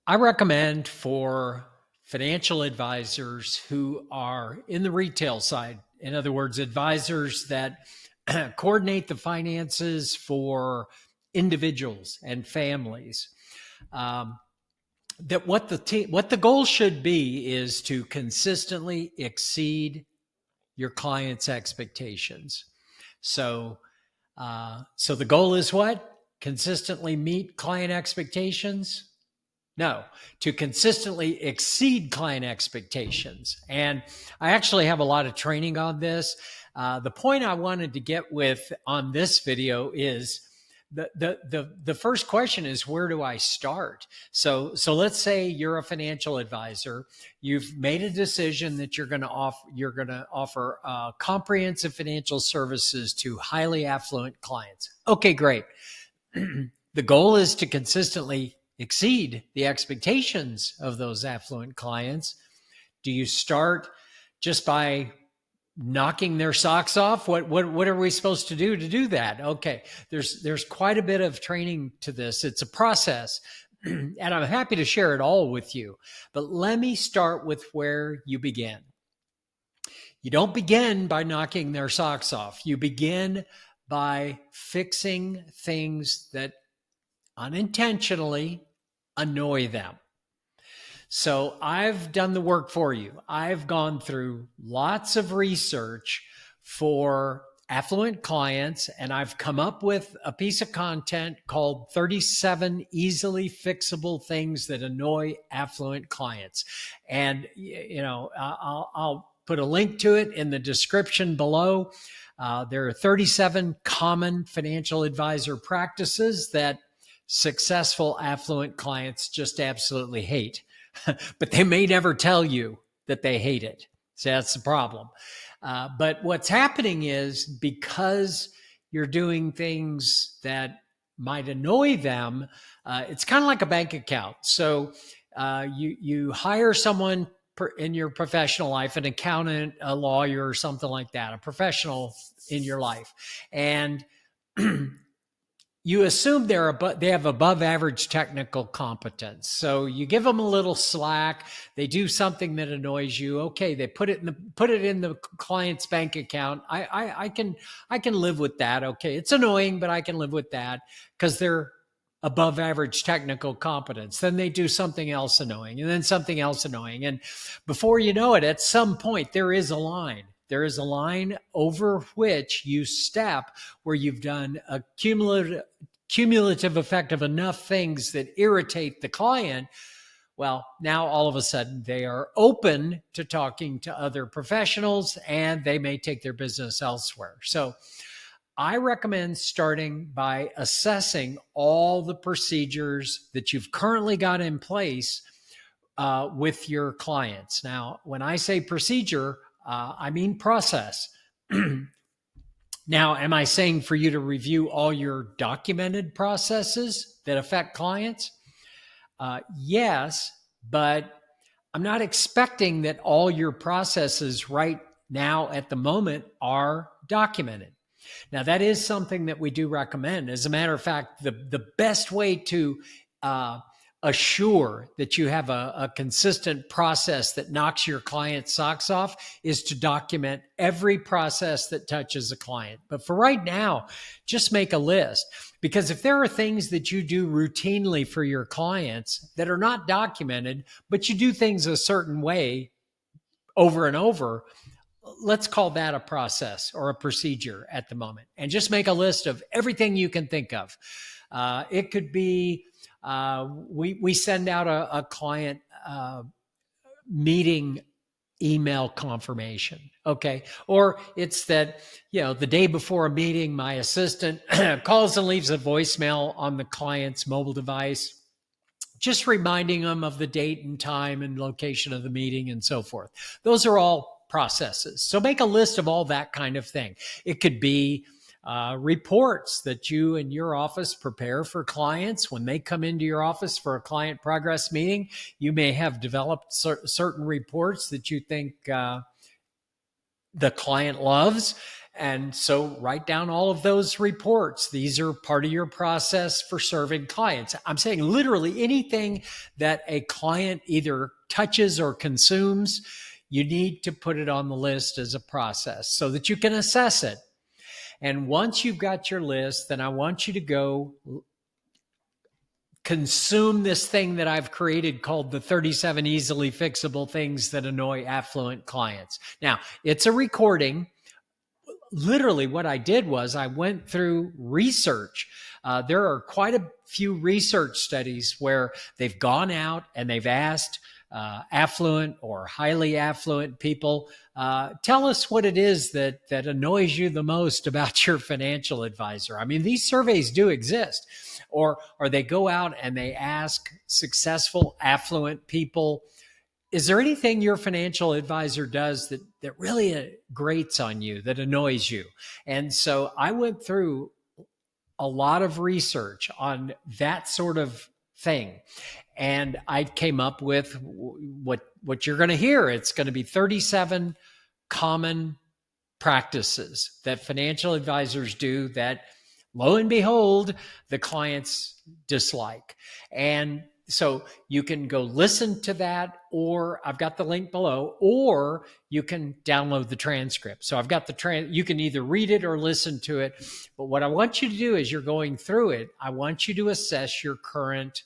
I recommend for financial advisors who are in the retail side, in other words, advisors that coordinate the finances for individuals and families, um, that what the goal should be is to consistently exceed your client's expectations. So, so the goal is what? Consistently meet client expectations? No, to consistently exceed client expectations. And I actually have a lot of training on this. The point I wanted to get with on this video is the first question is, where do I start? So let's say you're a financial advisor. You've made a decision that you're going to offer comprehensive financial services to highly affluent clients. Okay, great. The goal is to consistently exceed the expectations of those affluent clients. Do you start just by knocking their socks off? What are we supposed to do that? Okay, there's quite a bit of training to this. It's a process, and I'm happy to share it all with you. But let me start with where you begin. You don't begin by knocking their socks off. You begin by fixing things that unintentionally annoy them. So I've done the work for you. I've gone through lots of research for affluent clients, and I've come up with a piece of content called 37 Easily Fixable Things That Annoy Affluent Clients. And, I'll put a link to it in the description below. There are 37 common financial advisor practices that successful affluent clients just absolutely hate, but they may never tell you that they hate it. So that's the problem. But what's happening is, because you're doing things that might annoy them, it's kind of like a bank account. So you hire someone in your professional life, an accountant, a lawyer, or something like that, a professional in your life, and you assume they have above average technical competence. So you give them a little slack. They do something that annoys you. Okay, they put it in the client's bank account. I can live with that. Okay, it's annoying, but I can live with that because they're above average technical competence. Then they do something else annoying, and then something else annoying. And before you know it, at some point, there is a line. There is a line over which you step where you've done a cumulative effect of enough things that irritate the client. Well, now all of a sudden they are open to talking to other professionals, and they may take their business elsewhere. So I recommend starting by assessing all the procedures that you've currently got in place with your clients. Now, when I say procedure, I mean process. Now, am I saying for you to review all your documented processes that affect clients? Yes, but I'm not expecting that all your processes right now at the moment are documented. Now, that is something that we do recommend. As a matter of fact, the best way to assure that you have a consistent process that knocks your client's socks off is to document every process that touches a client. But for right now, just make a list, because if there are things that you do routinely for your clients that are not documented, but you do things a certain way over and over, let's call that a process or a procedure at the moment. And just make a list of everything you can think of. It could be we send out a client meeting email confirmation. Okay. Or it's that, the day before a meeting, my assistant calls and leaves a voicemail on the client's mobile device, just reminding them of the date and time and location of the meeting and so forth. Those are all processes. So make a list of all that kind of thing. It could be reports that you and your office prepare for clients when they come into your office for a client progress meeting. You may have developed certain reports that you think the client loves, And so write down all of those reports. These are part of your process for serving clients. I'm saying literally anything that a client either touches or consumes, you need to put it on the list as a process so that you can assess it. And once you've got your list, then I want you to go consume this thing that I've created called the 37 easily fixable things that annoy affluent clients. Now, it's a recording. Literally what I did was I went through research. There are quite a few research studies where they've gone out and they've asked affluent or highly affluent people, tell us what it is that annoys you the most about your financial advisor. I mean, these surveys do exist. Or they go out and they ask successful affluent people, is there anything your financial advisor does that really grates on you, that annoys you? And so I went through a lot of research on that sort of thing. And I came up with what you're going to hear. It's going to be 37 common practices that financial advisors do that, lo and behold, the clients dislike. And so you can go listen to that, or I've got the link below, or you can download the transcript. So I've got you can either read it or listen to it. But what I want you to do as you're going through it, I want you to assess your current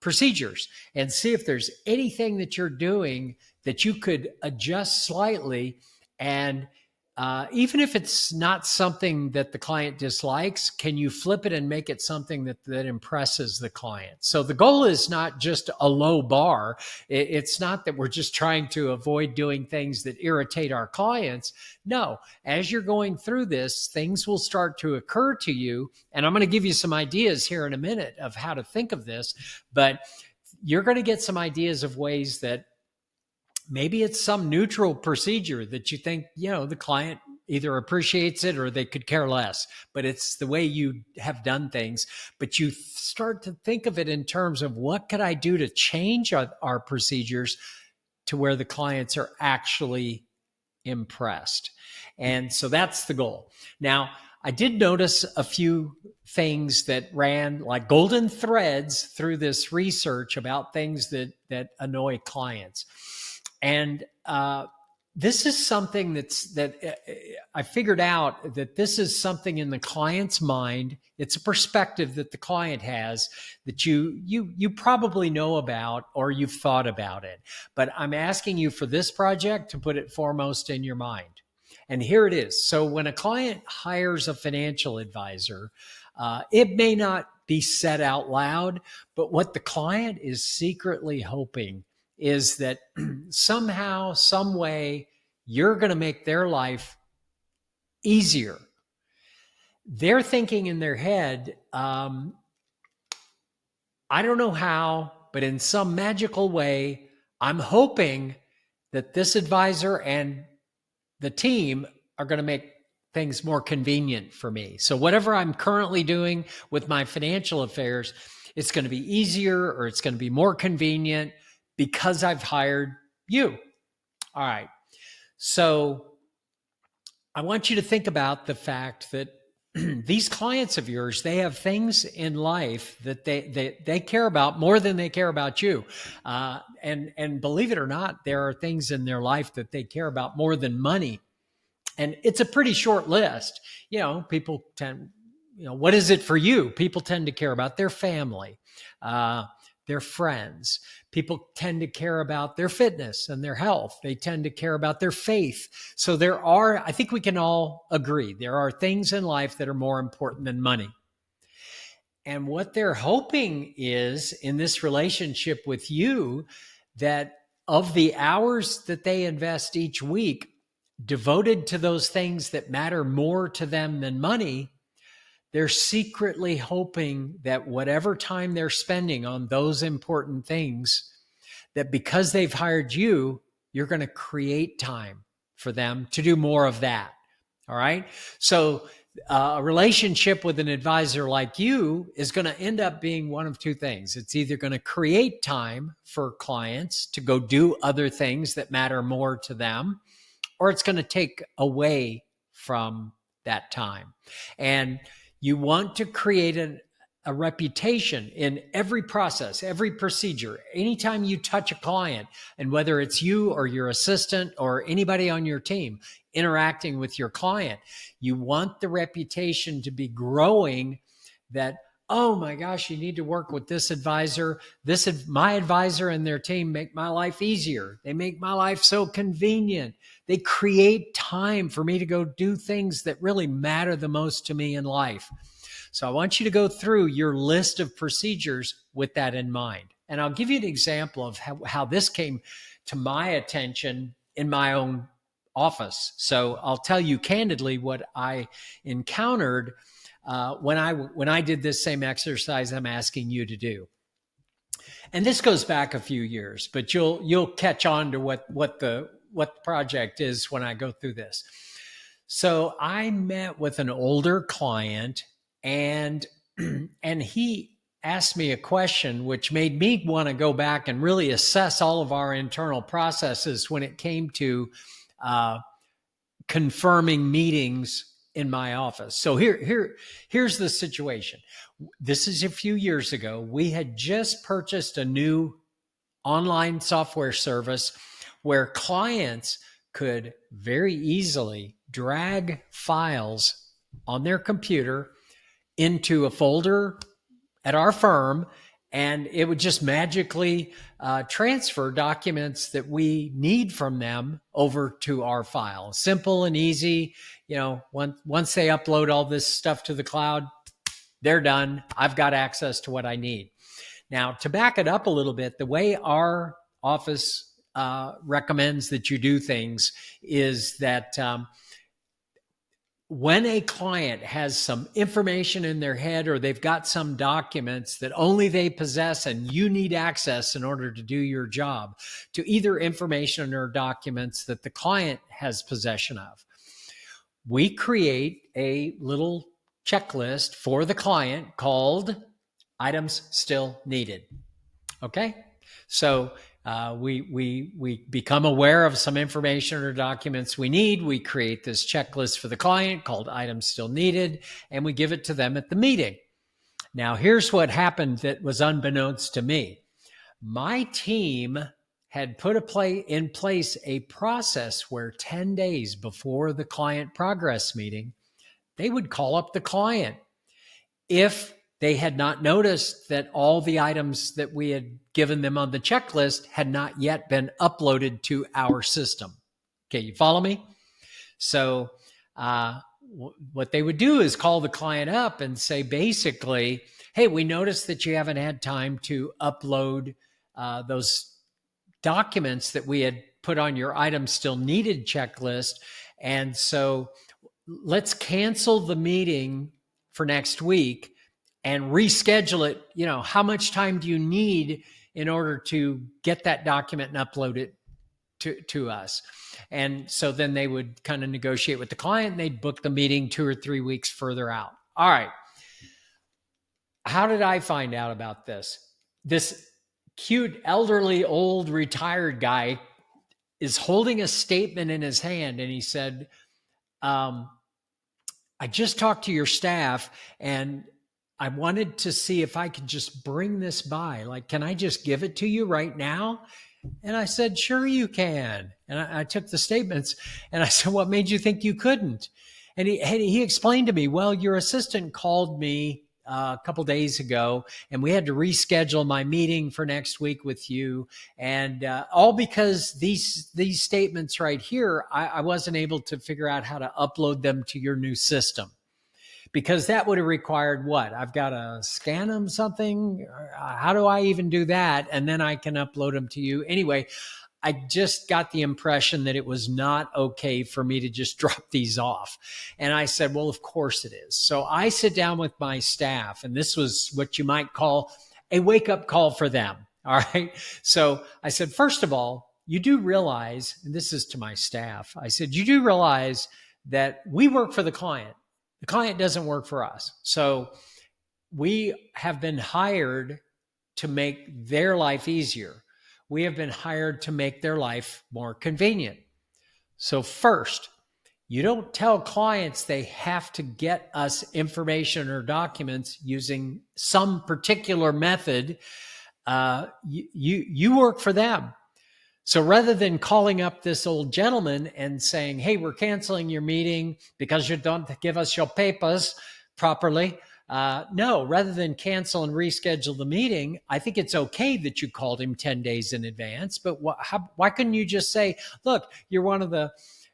procedures and see if there's anything that you're doing that you could adjust slightly. And even if it's not something that the client dislikes, can you flip it and make it something that impresses the client? So the goal is not just a low bar. It's not that we're just trying to avoid doing things that irritate our clients. No, as you're going through this, things will start to occur to you. And I'm going to give you some ideas here in a minute of how to think of this, but you're going to get some ideas of ways that maybe it's some neutral procedure that you think, the client either appreciates it or they could care less, but it's the way you have done things. But you start to think of it in terms of what could I do to change our procedures to where the clients are actually impressed. And so that's the goal. Now, I did notice a few things that ran like golden threads through this research about things that annoy clients. And this is something that I figured out that this is something in the client's mind. It's a perspective that the client has that you probably know about or you've thought about it. But I'm asking you for this project to put it foremost in your mind. And here it is. So when a client hires a financial advisor, it may not be said out loud, but what the client is secretly hoping is that somehow, some way, you're going to make their life easier. They're thinking in their head, I don't know how, but in some magical way, I'm hoping that this advisor and the team are going to make things more convenient for me. So whatever I'm currently doing with my financial affairs, it's going to be easier or it's going to be more convenient because I've hired you. All right. So I want you to think about the fact that these clients of yours, they have things in life that they care about more than they care about you. And believe it or not, there are things in their life that they care about more than money. And it's a pretty short list. People tend, what is it for you? People tend to care about their family, their friends. People tend to care about their fitness and their health. They tend to care about their faith. So I think we can all agree, there are things in life that are more important than money. And what they're hoping is in this relationship with you, that of the hours that they invest each week devoted to those things that matter more to them than money, they're secretly hoping that whatever time they're spending on those important things, that because they've hired you, you're going to create time for them to do more of that. All right. So a relationship with an advisor like you is going to end up being one of two things. It's either going to create time for clients to go do other things that matter more to them, or it's going to take away from that time. And you want to create a reputation in every process, every procedure. Anytime you touch a client, and whether it's you or your assistant or anybody on your team interacting with your client, you want the reputation to be growing that, oh my gosh, you need to work with this advisor. My advisor and their team make my life easier. They make my life so convenient. They create time for me to go do things that really matter the most to me in life. So I want you to go through your list of procedures with that in mind. And I'll give you an example of how this came to my attention in my own office. So I'll tell you candidly what I encountered when I did this same exercise I'm asking you to do. And this goes back a few years, but you'll catch on to what the project is when I go through this. So I met with an older client, and he asked me a question which made me want to go back and really assess all of our internal processes when it came to confirming meetings in my office. So here's the situation. This is a few years ago. We had just purchased a new online software service where clients could very easily drag files on their computer into a folder at our firm, and it would just magically transfer documents that we need from them over to our file. Simple and easy. You know, once they upload all this stuff to the cloud, they're done. I've got access to what I need. Now, to back it up a little bit, the way our office recommends that you do things is that when a client has some information in their head, or they've got some documents that only they possess and you need access in order to do your job, to either information or documents that the client has possession of, we create a little checklist for the client called items still needed. Okay? So we become aware of some information or documents we need. We create this checklist for the client called items still needed, and we give it to them at the meeting. Now, here's what happened that was unbeknownst to me. My team had put in place a process where 10 days before the client progress meeting, they would call up the client if they had not noticed that all the items that we had given them on the checklist had not yet been uploaded to our system. Okay, you follow me? So what they would do is call the client up and say, basically, hey, we noticed that you haven't had time to upload those documents that we had put on your items still needed checklist. And so let's cancel the meeting for next week and reschedule it. You know, how much time do you need in order to get that document and upload it to us? And so then they would kind of negotiate with the client, and they'd book the meeting 2 or 3 weeks further out. All right. How did I find out about this? This cute, elderly, old, retired guy is holding a statement in his hand, and he said, I just talked to your staff, and I wanted to see if I could just bring this by. Like, can I just give it to you right now? And I said, sure you can. And I took the statements, and I said, what made you think you couldn't? And he explained to me, well, your assistant called me a couple days ago, and we had to reschedule my meeting for next week with you. And all because these statements right here, I wasn't able to figure out how to upload them to your new system. Because that would have required what? I've got to scan them something? How do I even do that? And then I can upload them to you. Anyway, I just got the impression that it was not okay for me to just drop these off. And I said, well, of course it is. So I sit down with my staff, and this was what you might call a wake-up call for them. All right. So I said, first of all, you do realize, and this is to my staff, I said, you do realize that we work for the client. The client doesn't work for us. So we have been hired to make their life easier. We have been hired to make their life more convenient. So first, You don't tell clients they have to get us information or documents using some particular method. You work for them. So rather than calling up this old gentleman and saying, hey, we're canceling your meeting because you don't give us your papers properly. No, rather than cancel and reschedule the meeting, I think it's okay that you called him 10 days in advance. But why couldn't you just say, look, you're one of the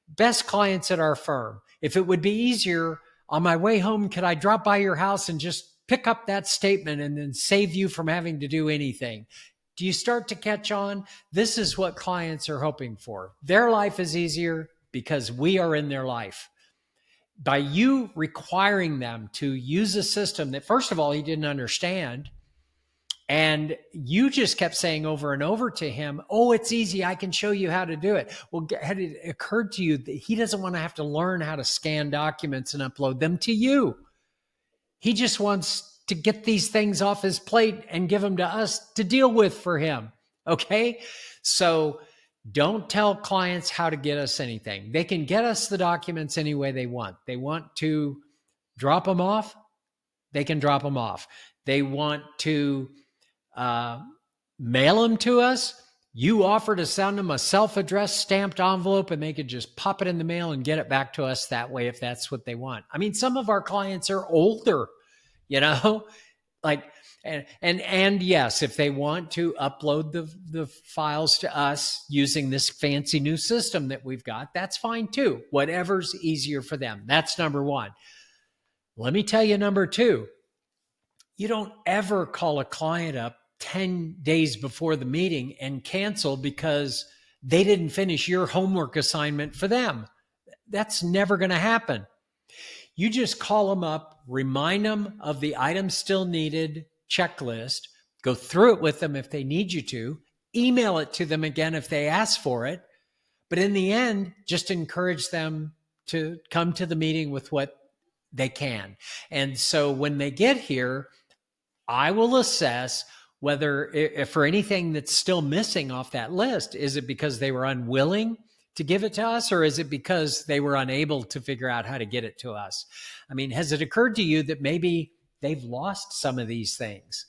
best clients at our firm. If it would be easier, on my way home, could I drop by your house and just pick up that statement and then save you from having to do anything? Do you start to catch on? This is what clients are hoping for. Their life is easier because we are in their life. By you requiring them to use a system that, first of all, he didn't understand, and you just kept saying over and over to him, oh, it's easy, I can show you how to do it. Well, had it occurred to you that he doesn't want to have to learn how to scan documents and upload them to you? He just wants to get these things off his plate and give them to us to deal with for him. Okay? So don't tell clients how to get us anything. They can get us the documents any way they want. They want to drop them off, they can drop them off. They want to mail them to us. You offer to send them a self-addressed stamped envelope and they could just pop it in the mail and get it back to us that way if that's what they want. I mean, some of our clients are older, like, and yes, if they want to upload the files to us using this fancy new system that we've got, that's fine too. Whatever's easier for them. That's number one. Let me tell you number two. You don't ever call a client up 10 days before the meeting and cancel because they didn't finish your homework assignment for them. That's never going to happen. You just call them up, remind them of the items still needed checklist, go through it with them if they need you to, email it to them again if they ask for it. But in the end, just encourage them to come to the meeting with what they can. And so when they get here, I will assess whether, if for anything that's still missing off that list, is it because they were unwilling to give it to us, or is it because they were unable to figure out how to get it to us? I mean, has it occurred to you that maybe they've lost some of these things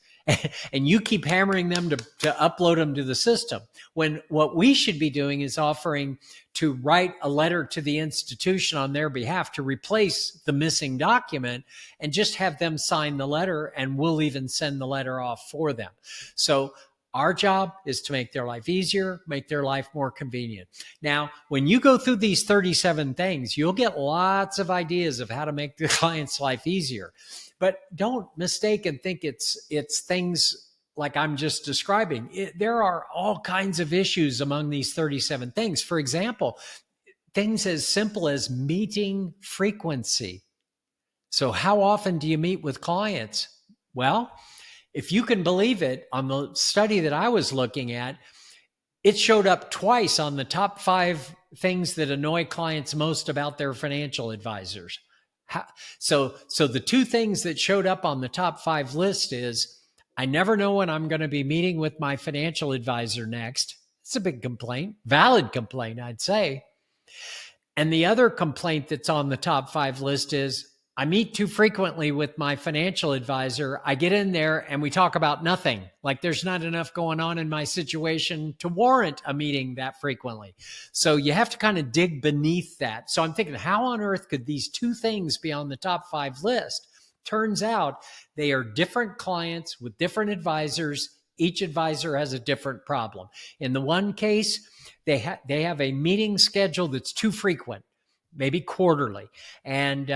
and you keep hammering them to upload them to the system, when what we should be doing is offering to write a letter to the institution on their behalf to replace the missing document and just have them sign the letter, and we'll even send the letter off for them. So our job is to make their life easier, make their life more convenient. Now, when you go through these 37 things, you'll get lots of ideas of how to make the client's life easier. But don't mistake and think it's things like I'm just describing. There are all kinds of issues among these 37 things. For example, things as simple as meeting frequency. So how often do you meet with clients? Well, if you can believe it, on the study that I was looking at, it showed up twice on the top 5 things that annoy clients most about their financial advisors. So the 2 things that showed up on the top 5 list is, I never know when I'm going to be meeting with my financial advisor next. It's a big complaint, valid complaint, I'd say. And the other complaint that's on the top 5 list is, I meet too frequently with my financial advisor. I get in there and we talk about nothing. Like there's not enough going on in my situation to warrant a meeting that frequently. So you have to kind of dig beneath that. So I'm thinking, how on earth could these 2 things be on the top 5 list? Turns out they are different clients with different advisors. Each advisor has a different problem. In the one case, they have a meeting schedule that's too frequent, maybe quarterly. And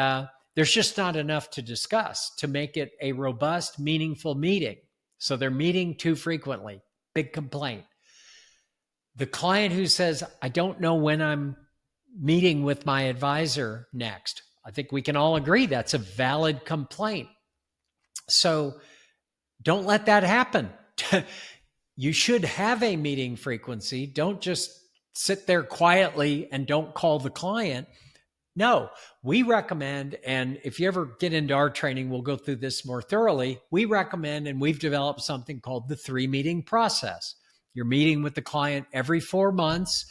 there's just not enough to discuss to make it a robust, meaningful meeting. So they're meeting too frequently. Big complaint. The client who says, I don't know when I'm meeting with my advisor next. I think we can all agree that's a valid complaint. So don't let that happen. You should have a meeting frequency. Don't just sit there quietly and don't call the client. No, we recommend, and if you ever get into our training, we'll go through this more thoroughly. We recommend, and we've developed something called the 3-meeting process. You're meeting with the client every 4 months,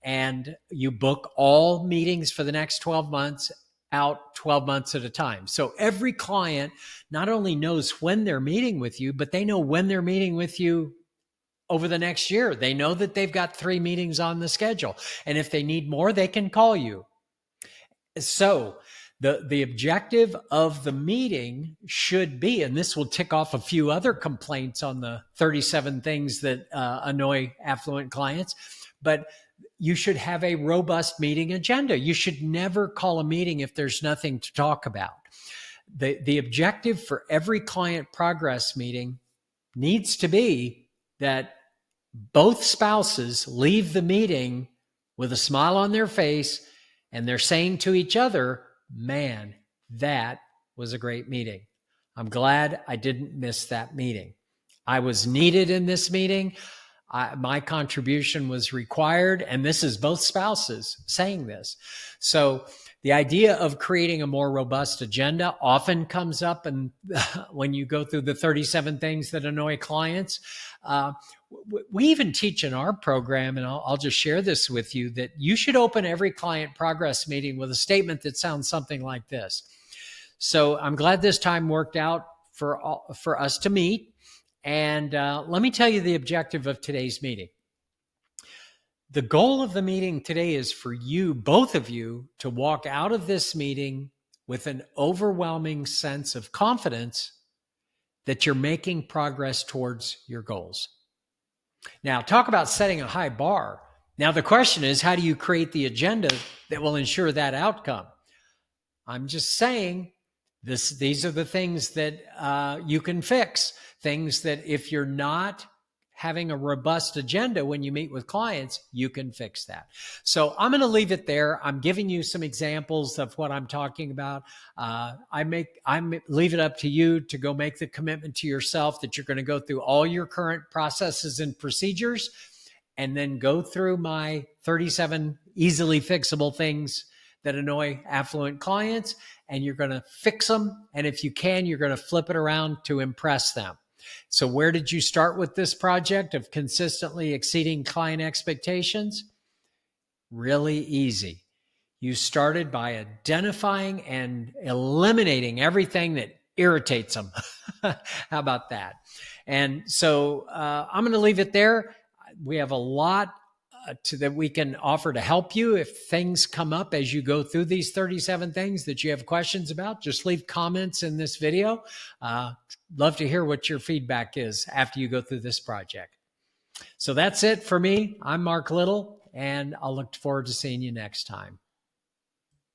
and you book all meetings for the next 12 months out 12 months at a time. So every client not only knows when they're meeting with you, but they know when they're meeting with you over the next year. They know that they've got 3 meetings on the schedule. And if they need more, they can call you. So the objective of the meeting should be, and this will tick off a few other complaints on the 37 things that annoy affluent clients, but you should have a robust meeting agenda. You should never call a meeting if there's nothing to talk about. The objective for every client progress meeting needs to be that both spouses leave the meeting with a smile on their face and they're saying to each other, man, that was a great meeting. I'm glad I didn't miss that meeting. I was needed in this meeting. My contribution was required, and this is both spouses saying this. So the idea of creating a more robust agenda often comes up, and when you go through the 37 things that annoy clients, we even teach in our program, and I'll just share this with you, that you should open every client progress meeting with a statement that sounds something like this. So I'm glad this time worked out for us to meet. And let me tell you the objective of today's meeting. The goal of the meeting today is for you, both of you, to walk out of this meeting with an overwhelming sense of confidence that you're making progress towards your goals. Now, talk about setting a high bar. Now, the question is, how do you create the agenda that will ensure that outcome? I'm just saying these are the things that you can fix. Things that if you're not having a robust agenda when you meet with clients, you can fix that. So I'm going to leave it there. I'm giving you some examples of what I'm talking about. I leave it up to you to go make the commitment to yourself that you're going to go through all your current processes and procedures and then go through my 37 easily fixable things that annoy affluent clients, and you're going to fix them. And if you can, you're going to flip it around to impress them. So where did you start with this project of consistently exceeding client expectations? Really easy. You started by identifying and eliminating everything that irritates them. How about that? And so I'm going to leave it there. We have a lot that we can offer to help you. If things come up as you go through these 37 things that you have questions about, just leave comments in this video. Love to hear what your feedback is after you go through this project. So that's it for me. I'm Mark Little, and I'll look forward to seeing you next time.